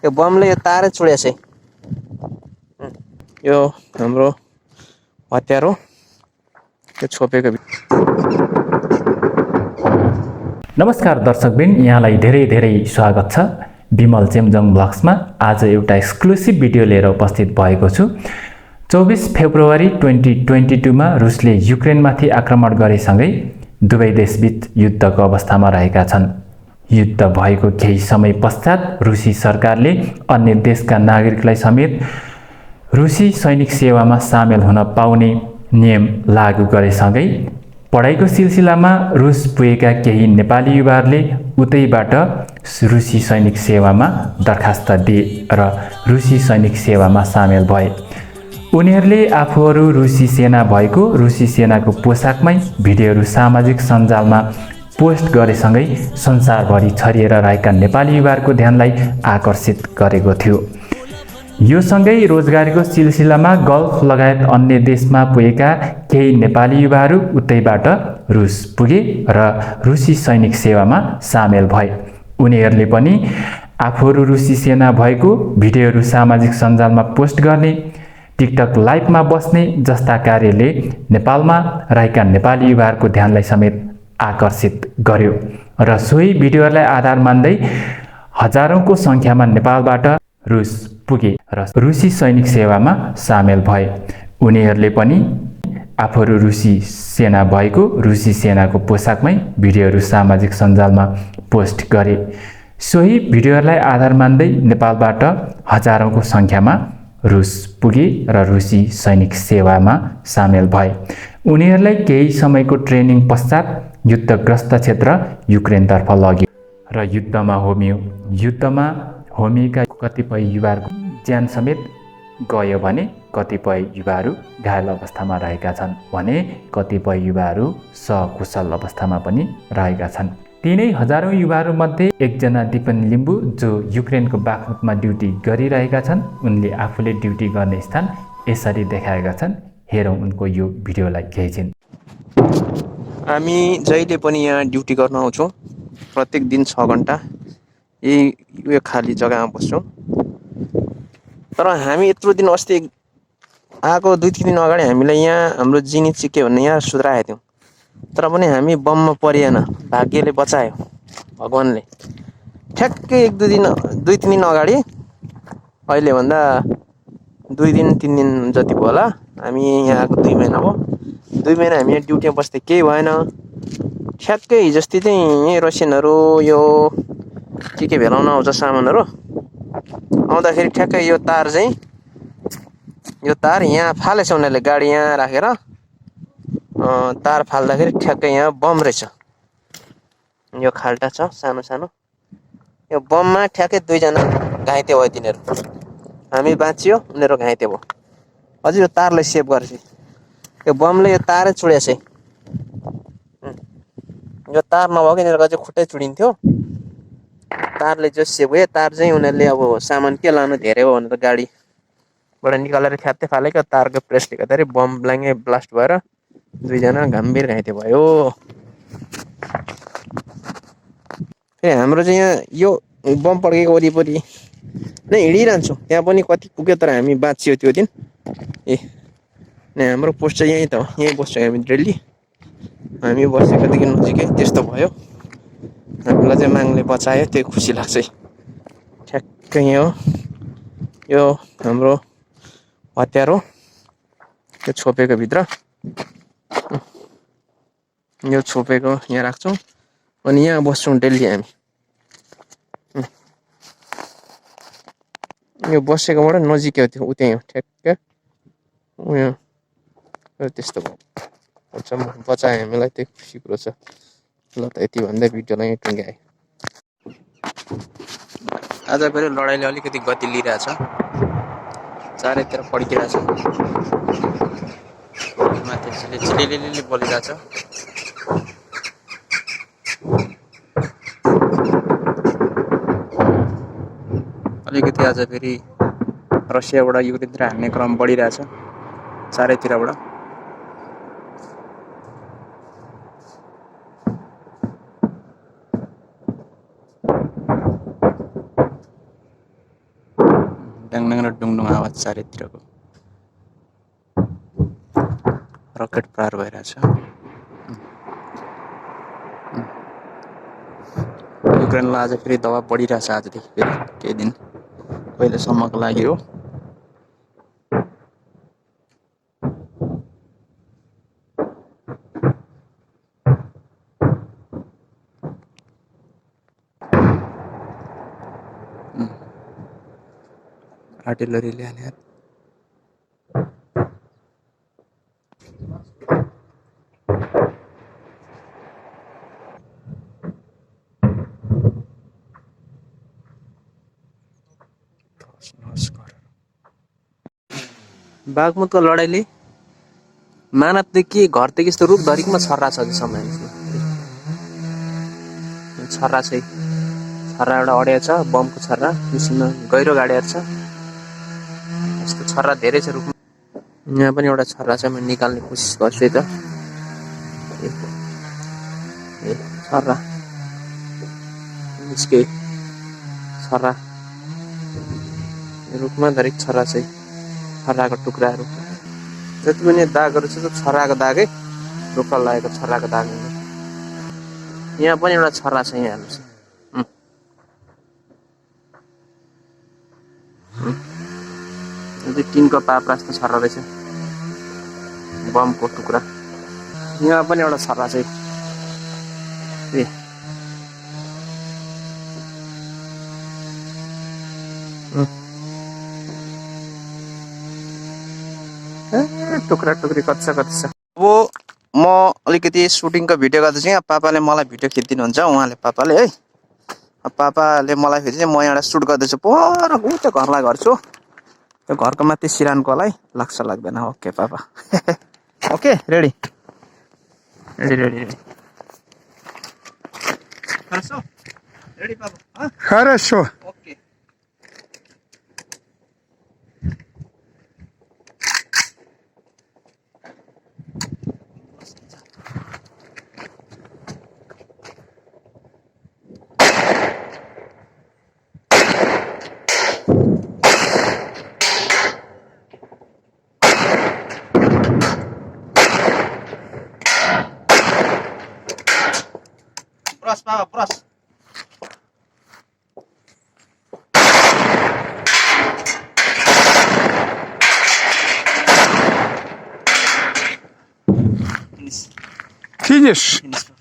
त्यो बमले यो तारै चुडेछ है। यो हाम्रो हतियार हो, त्यो छोपेको। नमस्कार दर्शकबिन, यहाँलाई धेरै धेरै स्वागत छ विमल चेम्जोङ ब्लग्समा। आज एउटा एक्सक्लुसिभ भिडियो लिएर उपस्थित भएको छु। 24 फेब्रुअरी 2022 मा रुसले युक्रेनमाथि आक्रमण गरेसँगै दुवै देशबीच युद्धको अवस्थामा रहेका छन्। युद्ध भएको केही समय पश्चात रुसी सरकारले अन्य देशका नागरिकलाई समेत रुसी सैनिक सेवामा सामेल हुन पाउने नियम लागू गरेसँगै पढाइको सिलसिलामा रुस पुगेका केही नेपाली युवाहरूले उतैबाट रुसी सैनिक सेवामा दरखास्त दिए र रुसी सैनिक सेवामा सामेल भए। उनीहरूले आफूहरू रुसी सेना भएको रुसी सेनाको पोसाकमै भिडियोहरू सामाजिक सञ्जालमा पोस्ट गरेसँगै संसारभरि छरिएर रहेका नेपाली युवाहरूको ध्यानलाई आकर्षित गरेको थियो। यो सँगै रोजगारीको सिलसिलामा गल्फ लगायत अन्य देशमा पुगेका केही नेपाली युवाहरू उतैबाट रुस पुगे र रुसी सैनिक सेवामा सामेल भए। उनीहरूले पनि आफूहरू रुसी सेना भएको भिडियोहरू सामाजिक सञ्जालमा पोस्ट गर्ने, टिकटक लाइभमा बस्ने जस्ता कार्यले नेपालमा रहेका नेपाली युवाहरूको ध्यानलाई समेत आकर्षित गर्यो र सोही भिडियोहरूलाई आधार मान्दै हजारौंको सङ्ख्यामा नेपालबाट रुस पुगे र रुसी सैनिक सेवामा सामेल भए। उनीहरूले पनि आफूहरू रुसी सेना भएको रुसी सेनाको पोसाकमै भिडियोहरू सामाजिक सञ्जालमा पोस्ट गरे। सोही भिडियोहरूलाई आधार मान्दै नेपालबाट हजारौंको सङ्ख्यामा रुस पुगे र रुसी सैनिक सेवामा सामेल भए। उनीहरूलाई केही समयको ट्रेनिङ पश्चात युद्धग्रस्त क्षेत्र युक्रेनतर्फ लग्यो र युद्धमा होमियो। युद्धमा होमिएका कतिपय युवाहरूको ज्यान समेत गयो भने कतिपय युवाहरू घायल अवस्थामा रहेका छन् भने कतिपय युवाहरू सकुशल अवस्थामा पनि रहेका छन्। तिनै हजारौं युवाहरूमध्ये एकजना दिपन लिम्बू जो युक्रेनको बाख्मुटमा ड्युटी गरिरहेका छन्। उनले आफूले ड्युटी गर्ने स्थान यसरी देखाएका छन्। हेरौँ उनको यो भिडियोलाई केही छिन्। हामी जहिले पनि यहाँ ड्युटी गर्न आउँछौँ, प्रत्येक दिन 6 घन्टा यो खाली जग्गामा बस्छौँ। तर हामी यत्रो दिन अस्ति आएको 2-3 दिन अगाडि हामीलाई यहाँ हाम्रो जिनी चिके भन्ने यहाँ सुधारेका थियौँ। तर पनि हामी बममा परिएन, भाग्यले बचायो, भगवानले। ठ्याक्कै 2-3 दिन अगाडि, अहिले भन्दा 2-3 दिन जति भयो होला, हामी यहाँ आएको 2 महिना भयो। 2 महिना हामी यहाँ ड्युटीमा बस्दै केही भएन। ठ्याक्कै हिजोस्ति चाहिँ यहीँ रसियनहरू यो के भेलाउन आउँछ सामानहरू, आउँदाखेरि ठ्याक्कै यो तार यहाँ फालेछ उनीहरूले। गाडी यहाँ राखेर तार फाल्दाखेरि ठ्याक्कै यहाँ बम रहेछ। यो खाल्टा छ सानो सानो, यो बममा ठ्याक्कै 2 जना घाइते भयो तिनीहरू। हामी बाँचियो, उनीहरू घाइते भयो। अझै यो तारलाई सेभ गरेछ, यो बमले यो तारै चुडेछ है। यो तार नभएको यिनीहरूको अझै खुट्टै चुडिन्थ्यो। तारले जो सेभ भयो, तार चाहिँ उनीहरूले अब सामान के लानु धेरै हो भनेर गाडीबाट निकालेर ख्याप्दै फालेको। तारको प्रेसले गर्दाखेरि बम ब्ल्याङ्गै ब्लास्ट भएर 2 जना गम्भीर घाइते भयो। फेरि हाम्रो चाहिँ यहाँ यो बम पड्केको वरिपरि नै हिँडिरहन्छौँ। त्यहाँ पनि कति पुग्यो, तर हामी बाँचियो त्यो दिन। हाम्रो पोस्ट चाहिँ यहीँ त हो, यहीँ बस्छौँ हामी डेली। हामी बसेकोदेखि नजिकै त्यस्तो भयो। हामीलाई चाहिँ मागले बचायो, त्यो खुसी लाग्छ। ठ्याक्कै हो, यो हाम्रो हतियार हो, त्यो छोपेको भित्र। यो छोपेको यहाँ राख्छौँ अनि यहाँ बस्छौँ डेली हामी। यो बसेकोबाट नजिकै हो, त्यो उतै हो ठ्याक्कै उयो। त्यस्तो भयो, बचायो हामीलाई, त्यो खुसी कुरो छ। ल त यति भन्दै भिडियोलाई यहीँ टुङ्ग्याएँ। आज फेरि लडाइँले अलिकति गति लिइरहेछ, चारैतिर पड्किरहेछ, माथि चिलिलिली बोलिरहेछ। अलिकति आज फेरि रसियाबाट युक्रेनतिर हान्ने क्रम बढिरहेछ चारैतिरबाट। ड्याङ र डुङडुङ आवाज चारैतिरको रकेट प्रहार भइरहेछ युक्रेनलाई आज फेरि दबाब बढिरहेछ आजदेखि फेरि केही दिन कहिलेसम्मको लागि हो आर्टिलरीले हाने बागमतको लडाइँले मानवदेखि घरदेखि यस्तो रुख धरिकमा छर्रा छ अझैसम्म छर्रा चाहिँ छर्रा एउटा अडिया छ बमको छर्रा मिसिनमा गहिरो गाडिएर छ यस्तो छर्रा धेरै छ रुखमा यहाँ पनि एउटा छर्रा छ म निकाल्ने कोसिस गर्छु त ए छर्रा निस्के छर्रा रुखमा धरिक छर्रा चाहिँ छर्राको टुक्राहरू जति पनि दागहरू छ त्यो छर्राको दागै रुखमा लागेको छर्राको दाग यहाँ पनि एउटा छर्रा छ यहाँ हेर्नुहोस् टिनको पाप रास्ता छर्रा रहेछ बमको टुक्रा यहाँ पनि एउटा छर्रा छ टुक्रा टुक्री कच्चा कच्चा अब म अलिकति सुटिङको भिडियो गर्दैछु यहाँ पापाले मलाई भिडियो खिचिदिनुहुन्छ उहाँले पापाले है पापाले मलाई फेरि चाहिँ म यहाँ सुट गर्दैछु पर त्यो घरलाई गर्छु त्यो घरको माथि सिरानकोलाई लाग्छ लाग्दैन ओके पापा okay ready ready ready ready ready पापा Хорошо. Okay Pros, Papa, pros. Finish. Финиш. Finish.